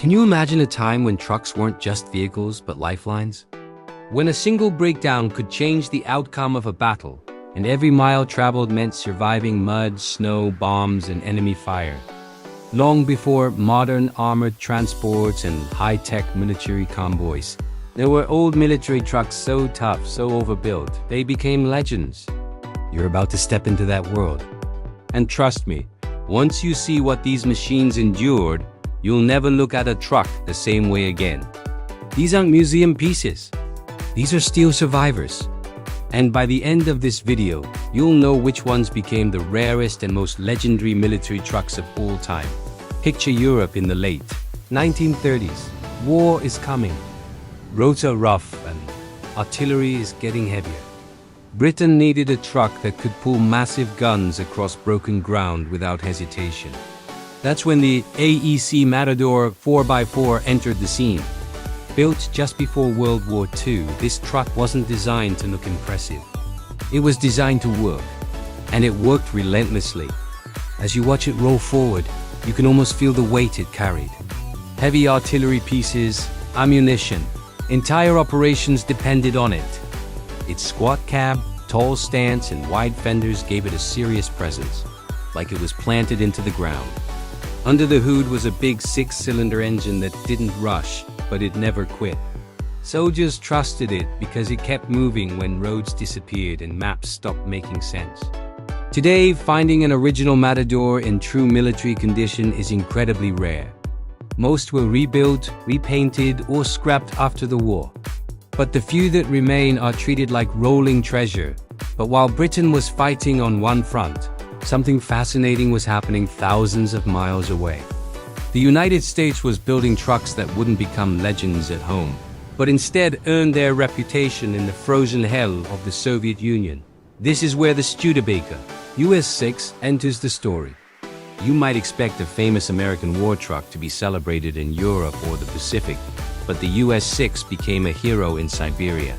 Can you imagine a time when trucks weren't just vehicles but lifelines? When a single breakdown could change the outcome of a battle, and every mile traveled meant surviving mud, snow, bombs, and enemy fire. Long before modern armored transports and high-tech military convoys, there were old military trucks so tough, so overbuilt, they became legends. You're about to step into that world. And trust me, once you see what these machines endured, you'll never look at a truck the same way again. These aren't museum pieces. These are steel survivors. And by the end of this video, you'll know which ones became the rarest and most legendary military trucks of all time. Picture Europe in the late 1930s. War is coming. Roads are rough and artillery is getting heavier. Britain needed a truck that could pull massive guns across broken ground without hesitation. That's when the AEC Matador 4x4 entered the scene. Built just before World War II, this truck wasn't designed to look impressive. It was designed to work, and it worked relentlessly. As you watch it roll forward, you can almost feel the weight it carried. Heavy artillery pieces, ammunition, entire operations depended on it. Its squat cab, tall stance, and wide fenders gave it a serious presence, like it was planted into the ground. Under the hood was a big 6-cylinder engine that didn't rush, but it never quit. Soldiers trusted it because it kept moving when roads disappeared and maps stopped making sense. Today, finding an original Matador in true military condition is incredibly rare. Most were rebuilt, repainted, or scrapped after the war. But the few that remain are treated like rolling treasure. But while Britain was fighting on one front, something fascinating was happening thousands of miles away. The United States was building trucks that wouldn't become legends at home, but instead earned their reputation in the frozen hell of the Soviet Union. This is where the Studebaker US6 enters the story. You might expect a famous American war truck to be celebrated in Europe or the Pacific, but the US6 became a hero in Siberia.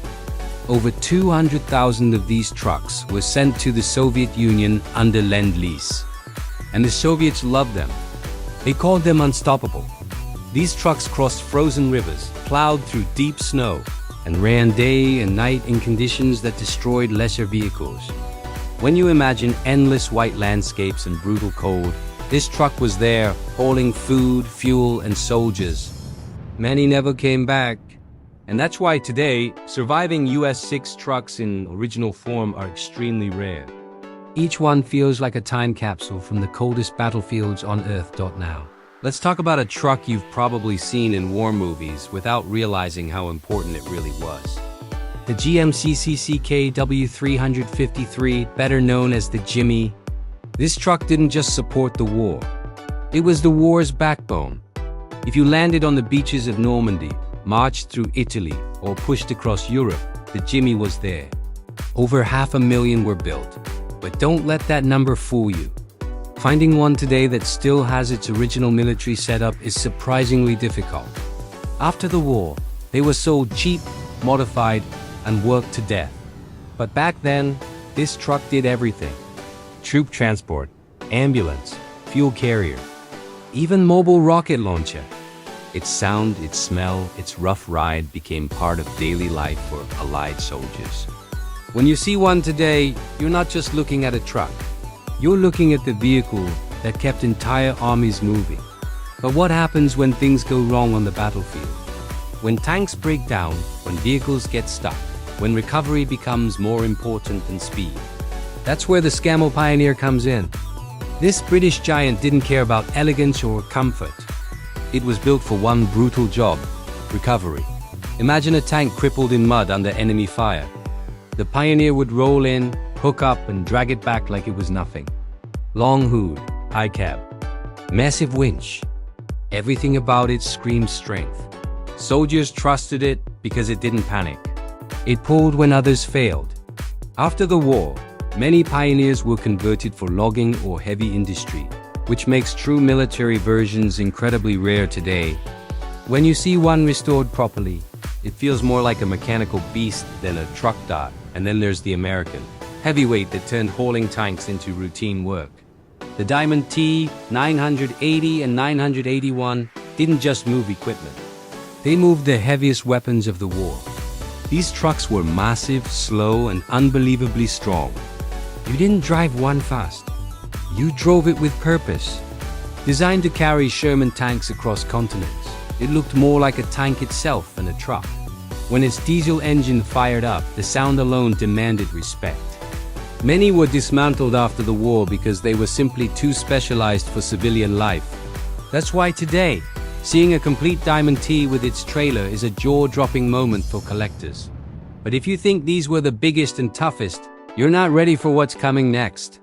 Over 200,000 of these trucks were sent to the Soviet Union under Lend-Lease. And the Soviets loved them. They called them unstoppable. These trucks crossed frozen rivers, plowed through deep snow, and ran day and night in conditions that destroyed lesser vehicles. When you imagine endless white landscapes and brutal cold, this truck was there, hauling food, fuel, and soldiers. Many never came back. And that's why today, surviving US6 trucks in original form are extremely rare. Each one feels like a time capsule from the coldest battlefields on Earth. Now, let's talk about a truck you've probably seen in war movies without realizing how important it really was. The GMC CCKW 353, better known as the Jimmy. This truck didn't just support the war. It was the war's backbone. If you landed on the beaches of Normandy, marched through Italy, or pushed across Europe, the Jimmy was there. Over 500,000 were built. But don't let that number fool you. Finding one today that still has its original military setup is surprisingly difficult. After the war, they were sold cheap, modified, and worked to death. But back then, this truck did everything. Troop transport, ambulance, fuel carrier, even mobile rocket launcher. Its sound, its smell, its rough ride became part of daily life for Allied soldiers. When you see one today, you're not just looking at a truck. You're looking at the vehicle that kept entire armies moving. But what happens when things go wrong on the battlefield? When tanks break down, when vehicles get stuck, when recovery becomes more important than speed. That's where the Scammell Pioneer comes in. This British giant didn't care about elegance or comfort. It was built for one brutal job: recovery. Imagine a tank crippled in mud under enemy fire. The Pioneer would roll in, hook up, and drag it back like it was nothing. Long hood, high cab, massive winch. Everything about it screamed strength. Soldiers trusted it because it didn't panic. It pulled when others failed. After the war, many Pioneers were converted for logging or heavy industry, which makes true military versions incredibly rare today. When you see one restored properly, it feels more like a mechanical beast than a truck dot. And then there's the American heavyweight that turned hauling tanks into routine work. The Diamond T 980 and 981 didn't just move equipment. They moved the heaviest weapons of the war. These trucks were massive, slow, and unbelievably strong. You didn't drive one fast. You drove it with purpose. Designed to carry Sherman tanks across continents, it looked more like a tank itself than a truck. When its diesel engine fired up, the sound alone demanded respect. Many were dismantled after the war because they were simply too specialized for civilian life. That's why today, seeing a complete Diamond T with its trailer is a jaw-dropping moment for collectors. But if you think these were the biggest and toughest, you're not ready for what's coming next.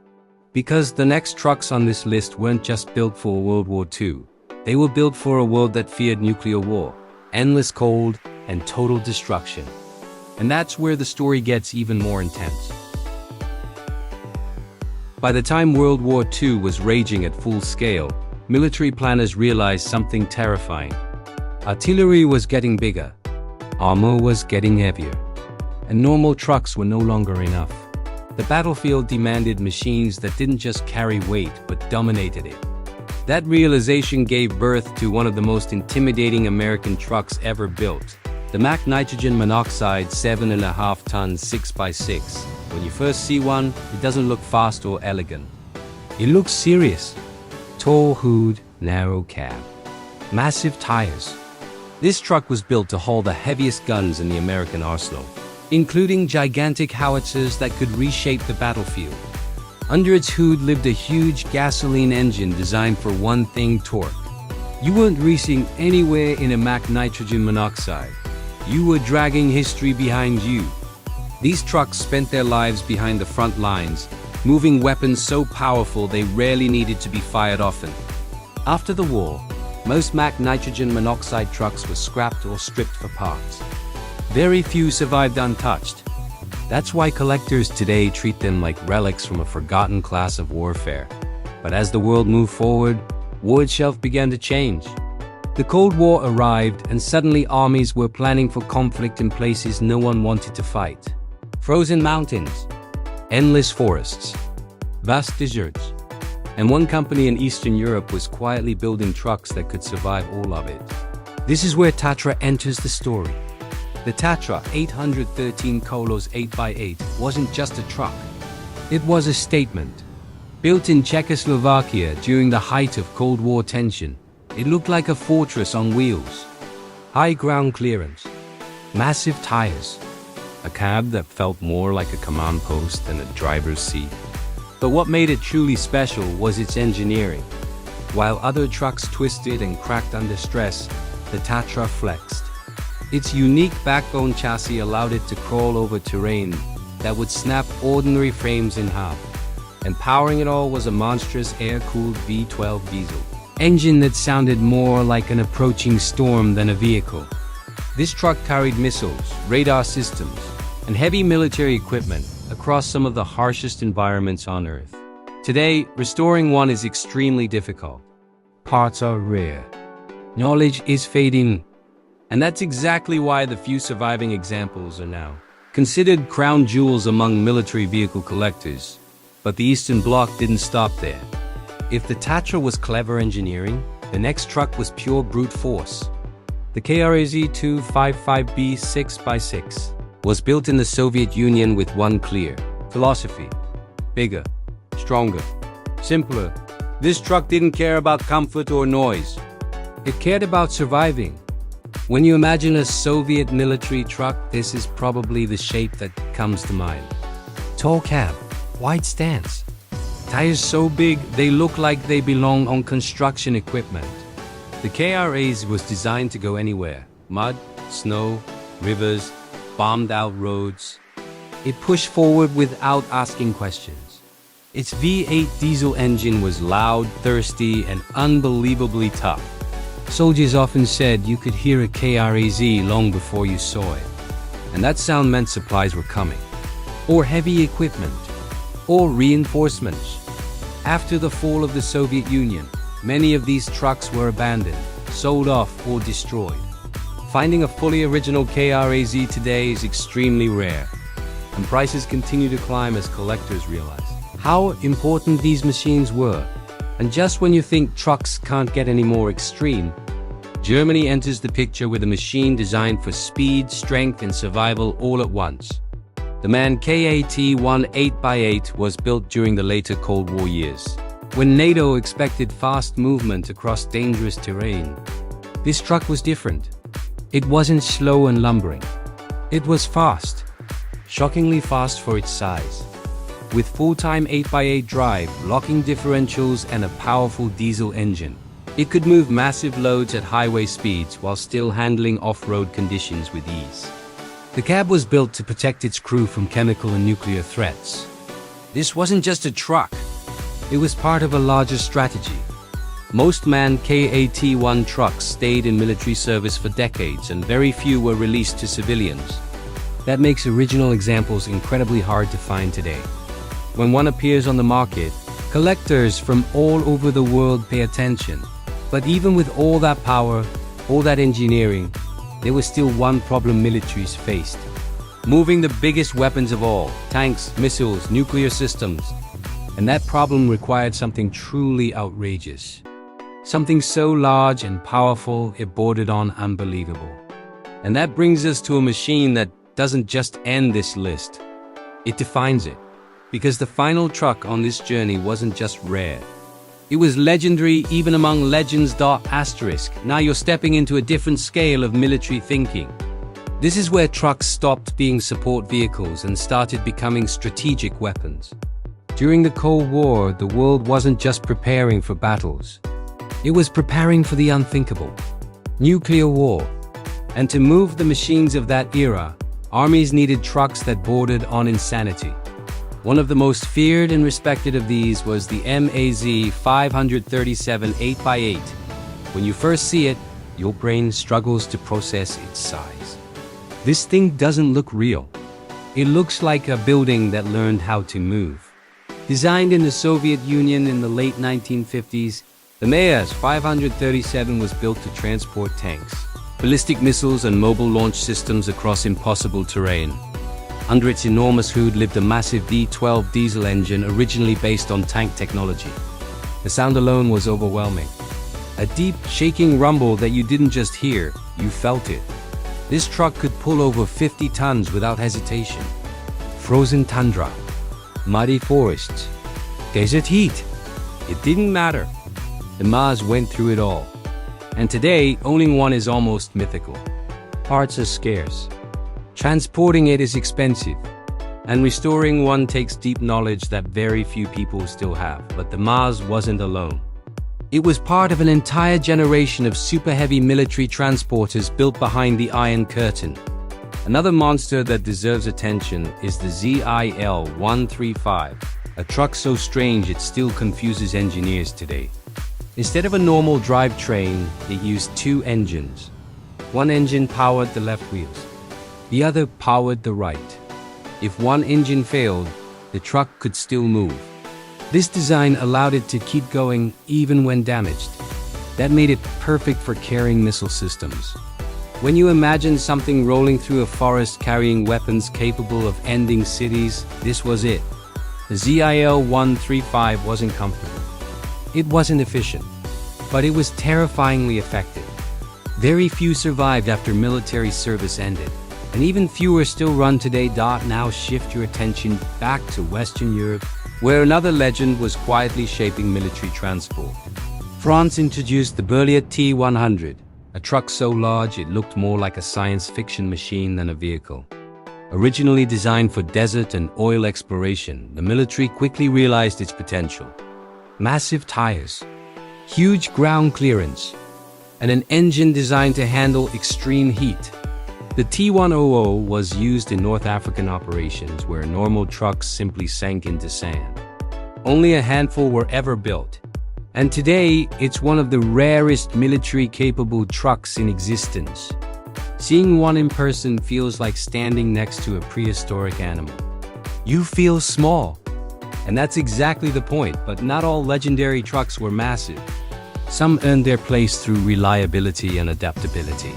Because the next trucks on this list weren't just built for World War II. They were built for a world that feared nuclear war, endless cold, and total destruction. And that's where the story gets even more intense. By the time World War II was raging at full scale, military planners realized something terrifying. Artillery was getting bigger, armor was getting heavier, and normal trucks were no longer enough. The battlefield demanded machines that didn't just carry weight, but dominated it. That realization gave birth to one of the most intimidating American trucks ever built, the Mack nitrogen monoxide 7.5-ton 6x6. When you first see one, it doesn't look fast or elegant. It looks serious. Tall hood, narrow cab, massive tires. This truck was built to haul the heaviest guns in the American arsenal, including gigantic howitzers that could reshape the battlefield. Under its hood lived a huge gasoline engine designed for one thing: torque. You weren't racing anywhere in a Mack nitrogen monoxide. You were dragging history behind you. These trucks spent their lives behind the front lines, moving weapons so powerful they rarely needed to be fired often. After the war, most Mack nitrogen monoxide trucks were scrapped or stripped for parts. Very few survived untouched. That's why collectors today treat them like relics from a forgotten class of warfare. But as the world moved forward, war itself began to change. The Cold War arrived, and suddenly armies were planning for conflict in places no one wanted to fight. Frozen mountains, endless forests, vast deserts. And one company in Eastern Europe was quietly building trucks that could survive all of it. This is where Tatra enters the story. The Tatra 813 Coloss 8x8 wasn't just a truck. It was a statement. Built in Czechoslovakia during the height of Cold War tension, it looked like a fortress on wheels. High ground clearance, massive tires, a cab that felt more like a command post than a driver's seat. But what made it truly special was its engineering. While other trucks twisted and cracked under stress, the Tatra flexed. Its unique backbone chassis allowed it to crawl over terrain that would snap ordinary frames in half. And powering it all was a monstrous air-cooled V12 diesel engine that sounded more like an approaching storm than a vehicle. This truck carried missiles, radar systems, and heavy military equipment across some of the harshest environments on Earth. Today, restoring one is extremely difficult. Parts are rare. Knowledge is fading. And that's exactly why the few surviving examples are now considered crown jewels among military vehicle collectors. But the Eastern Bloc didn't stop there. If the Tatra was clever engineering, the next truck was pure brute force. The KRAZ 255B 6x6 was built in the Soviet Union with one clear philosophy: bigger, stronger, simpler. This truck didn't care about comfort or noise. It cared about surviving. When you imagine a Soviet military truck, this is probably the shape that comes to mind. Tall cab, wide stance, tires so big they look like they belong on construction equipment. The KRAZ was designed to go anywhere: mud, snow, rivers, bombed out roads. It pushed forward without asking questions. Its V8 diesel engine was loud, thirsty, and unbelievably tough. Soldiers often said you could hear a KRAZ long before you saw it. And that sound meant supplies were coming, or heavy equipment, or reinforcements. After the fall of the Soviet Union, many of these trucks were abandoned, sold off, or destroyed. Finding a fully original KRAZ today is extremely rare, and prices continue to climb as collectors realize how important these machines were. And just when you think trucks can't get any more extreme, Germany enters the picture with a machine designed for speed, strength, and survival all at once. The MAN KAT-1 8x8 was built during the later Cold War years, when NATO expected fast movement across dangerous terrain. This truck was different. It wasn't slow and lumbering. It was fast, shockingly fast for its size. With full-time 8x8 drive, locking differentials, and a powerful diesel engine, it could move massive loads at highway speeds while still handling off-road conditions with ease. The cab was built to protect its crew from chemical and nuclear threats. This wasn't just a truck. It was part of a larger strategy. Most MAN KAT-1 trucks stayed in military service for decades, and very few were released to civilians. That makes original examples incredibly hard to find today. When one appears on the market, collectors from all over the world pay attention. But even with all that power, all that engineering, there was still one problem militaries faced: moving the biggest weapons of all, tanks, missiles, nuclear systems. And that problem required something truly outrageous. Something so large and powerful it bordered on unbelievable. And that brings us to a machine that doesn't just end this list, it defines it. Because the final truck on this journey wasn't just rare. It was legendary even among legends. Asterisk. Now you're stepping into a different scale of military thinking. This is where trucks stopped being support vehicles and started becoming strategic weapons. During the Cold War, the world wasn't just preparing for battles. It was preparing for the unthinkable: nuclear war. And to move the machines of that era, armies needed trucks that bordered on insanity. One of the most feared and respected of these was the MAZ 537 8x8. When you first see it, your brain struggles to process its size. This thing doesn't look real. It looks like a building that learned how to move. Designed in the Soviet Union in the late 1950s, the MAZ 537 was built to transport tanks, ballistic missiles, and mobile launch systems across impossible terrain. Under its enormous hood lived a massive V12 diesel engine originally based on tank technology. The sound alone was overwhelming. A deep, shaking rumble that you didn't just hear, you felt it. This truck could pull over 50 tons without hesitation. Frozen tundra, muddy forests, desert heat. It didn't matter. The MAZ went through it all. And today, owning one is almost mythical. Parts are scarce. Transporting it is expensive, and restoring one takes deep knowledge that very few people still have. But the MAZ wasn't alone. It was part of an entire generation of super-heavy military transporters built behind the Iron Curtain. Another monster that deserves attention is the ZIL 135, a truck so strange it still confuses engineers today. Instead of a normal drivetrain, it used two engines. One engine powered the left wheels. The other powered the right. If one engine failed, the truck could still move. This design allowed it to keep going even when damaged. That made it perfect for carrying missile systems. When you imagine something rolling through a forest carrying weapons capable of ending cities, this was it. The ZIL 135 wasn't comfortable. It wasn't efficient, but it was terrifyingly effective. Very few survived after military service ended. And even fewer still run today. Now shift your attention back to Western Europe, where another legend was quietly shaping military transport. France introduced the Berliet T100, a truck so large it looked more like a science fiction machine than a vehicle. Originally designed for desert and oil exploration, the military quickly realized its potential. Massive tires, huge ground clearance, and an engine designed to handle extreme heat. The T100 was used in North African operations where normal trucks simply sank into sand. Only a handful were ever built. And today, it's one of the rarest military-capable trucks in existence. Seeing one in person feels like standing next to a prehistoric animal. You feel small. And that's exactly the point, but not all legendary trucks were massive. Some earned their place through reliability and adaptability.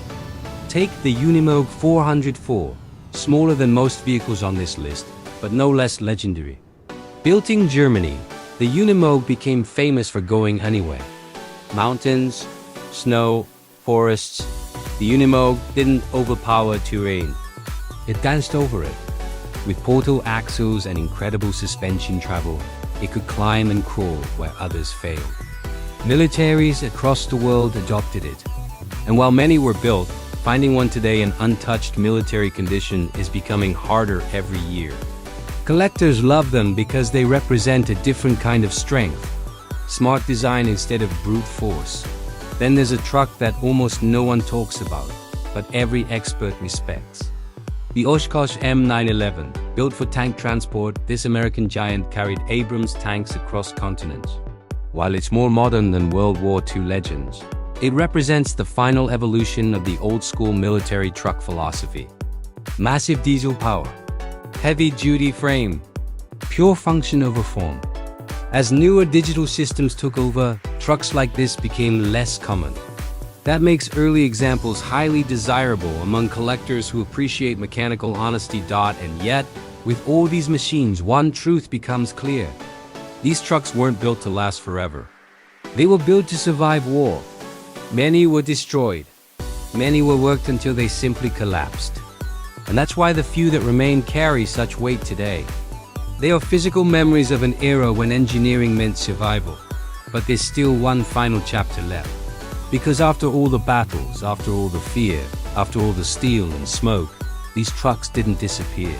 Take the Unimog 404, smaller than most vehicles on this list, but no less legendary. Built in Germany, the Unimog became famous for going anywhere. Mountains, snow, forests, the Unimog didn't overpower terrain. It danced over it. With portal axles and incredible suspension travel, it could climb and crawl where others failed. Militaries across the world adopted it. And while many were built, finding one today in untouched military condition is becoming harder every year. Collectors love them because they represent a different kind of strength. Smart design instead of brute force. Then there's a truck that almost no one talks about, but every expert respects. The Oshkosh M911, built for tank transport, this American giant carried Abrams tanks across continents. While it's more modern than World War II legends, it represents the final evolution of the old-school military truck philosophy. Massive diesel power, heavy-duty frame, pure function over form. As newer digital systems took over, trucks like this became less common. That makes early examples highly desirable among collectors who appreciate mechanical honesty. And yet, with all these machines, one truth becomes clear. These trucks weren't built to last forever. They were built to survive war. Many were destroyed. Many were worked until they simply collapsed. And that's why the few that remain carry such weight today. They are physical memories of an era when engineering meant survival. But there's still one final chapter left. Because after all the battles, after all the fear, after all the steel and smoke, these trucks didn't disappear.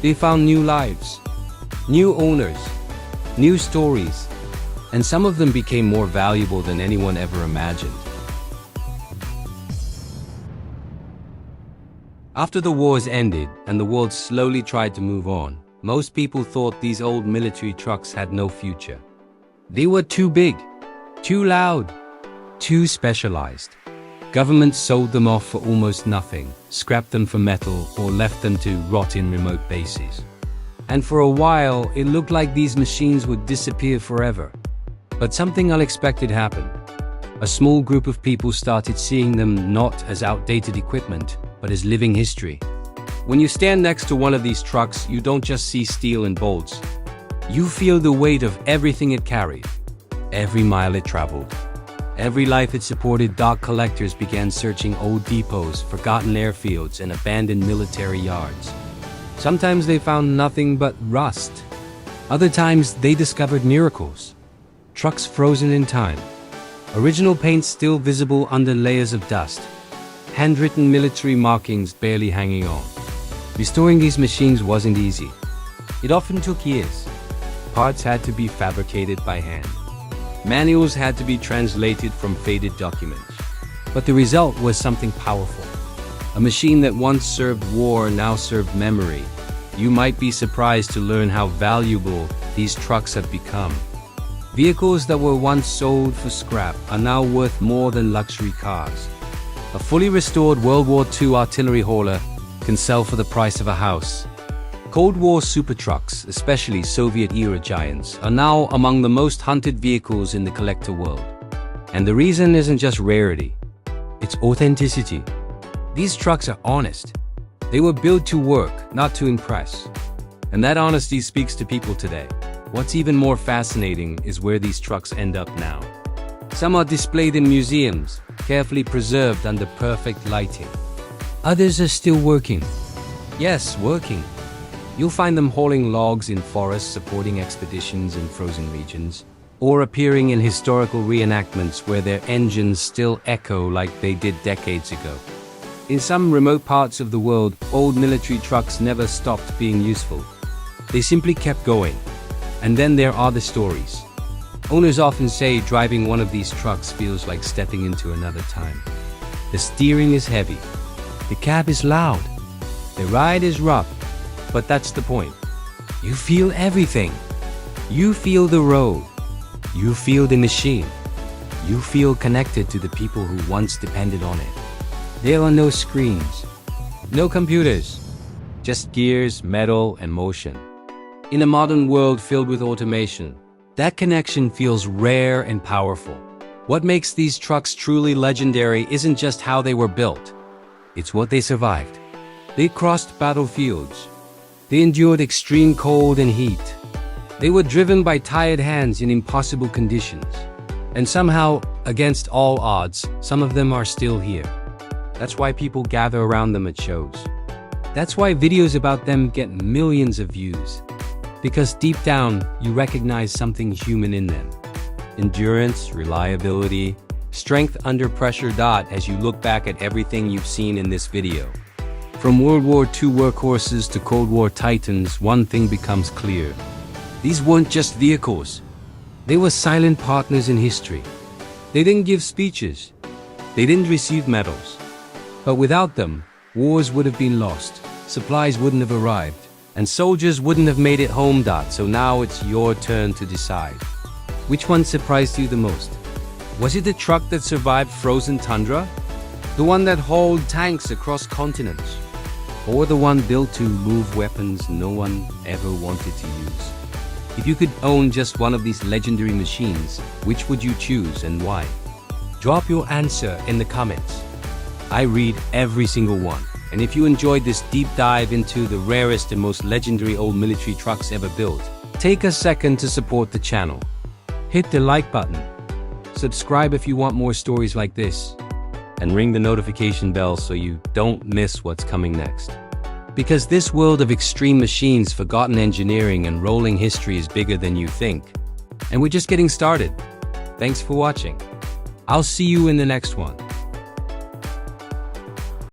They found new lives, new owners, new stories, and some of them became more valuable than anyone ever imagined. After the wars ended and the world slowly tried to move on, most people thought these old military trucks had no future. They were too big, too loud, too specialized. Governments sold them off for almost nothing, scrapped them for metal, or left them to rot in remote bases. And for a while, it looked like these machines would disappear forever. But something unexpected happened. A small group of people started seeing them not as outdated equipment, but as living history. When you stand next to one of these trucks, you don't just see steel and bolts. You feel the weight of everything it carried, every mile it traveled, every life it supported. Collectors began searching old depots, forgotten airfields, and abandoned military yards. Sometimes they found nothing but rust. Other times they discovered miracles. Trucks frozen in time. Original paint still visible under layers of dust. Handwritten military markings barely hanging on. Restoring these machines wasn't easy. It often took years. Parts had to be fabricated by hand. Manuals had to be translated from faded documents. But the result was something powerful. A machine that once served war now served memory. You might be surprised to learn how valuable these trucks have become. Vehicles that were once sold for scrap are now worth more than luxury cars. A fully restored World War II artillery hauler can sell for the price of a house. Cold War super trucks, especially Soviet-era giants, are now among the most hunted vehicles in the collector world. And the reason isn't just rarity, it's authenticity. These trucks are honest. They were built to work, not to impress. And that honesty speaks to people today. What's even more fascinating is where these trucks end up now. Some are displayed in museums, carefully preserved under perfect lighting. Others are still working. Yes, working. You'll find them hauling logs in forests, supporting expeditions in frozen regions, or appearing in historical reenactments where their engines still echo like they did decades ago. In some remote parts of the world, old military trucks never stopped being useful. They simply kept going. And then there are the stories. Owners often say driving one of these trucks feels like stepping into another time. The steering is heavy. The cab is loud. The ride is rough. But that's the point. You feel everything. You feel the road. You feel the machine. You feel connected to the people who once depended on it. There are no screens, no computers, just gears, metal, and motion. In a modern world filled with automation, that connection feels rare and powerful. What makes these trucks truly legendary isn't just how they were built. It's what they survived. They crossed battlefields. They endured extreme cold and heat. They were driven by tired hands in impossible conditions. And somehow, Against all odds, some of them are still here. That's why people gather around them at shows. That's why videos about them get millions of views. Because deep down, you recognize something human in them. Endurance, reliability, strength under pressure. As you look back at everything you've seen in this video. From World War II workhorses to Cold War titans, one thing becomes clear. These weren't just vehicles. They were silent partners in history. They didn't give speeches. They didn't receive medals. But without them, wars would have been lost, supplies wouldn't have arrived, and soldiers wouldn't have made it home. So now it's your turn to decide. Which one surprised you the most? Was it the truck that survived frozen tundra? The one that hauled tanks across continents? Or the one built to move weapons no one ever wanted to use? If you could own just one of these legendary machines, which would you choose and why? Drop your answer in the comments. I read every single one. And if you enjoyed this deep dive into the rarest and most legendary old military trucks ever built, take a second to support the channel. Hit the like button. Subscribe if you want more stories like this. And ring the notification bell so you don't miss what's coming next. Because this world of extreme machines, forgotten engineering, and rolling history is bigger than you think. And we're just getting started. Thanks for watching. I'll see you in the next one.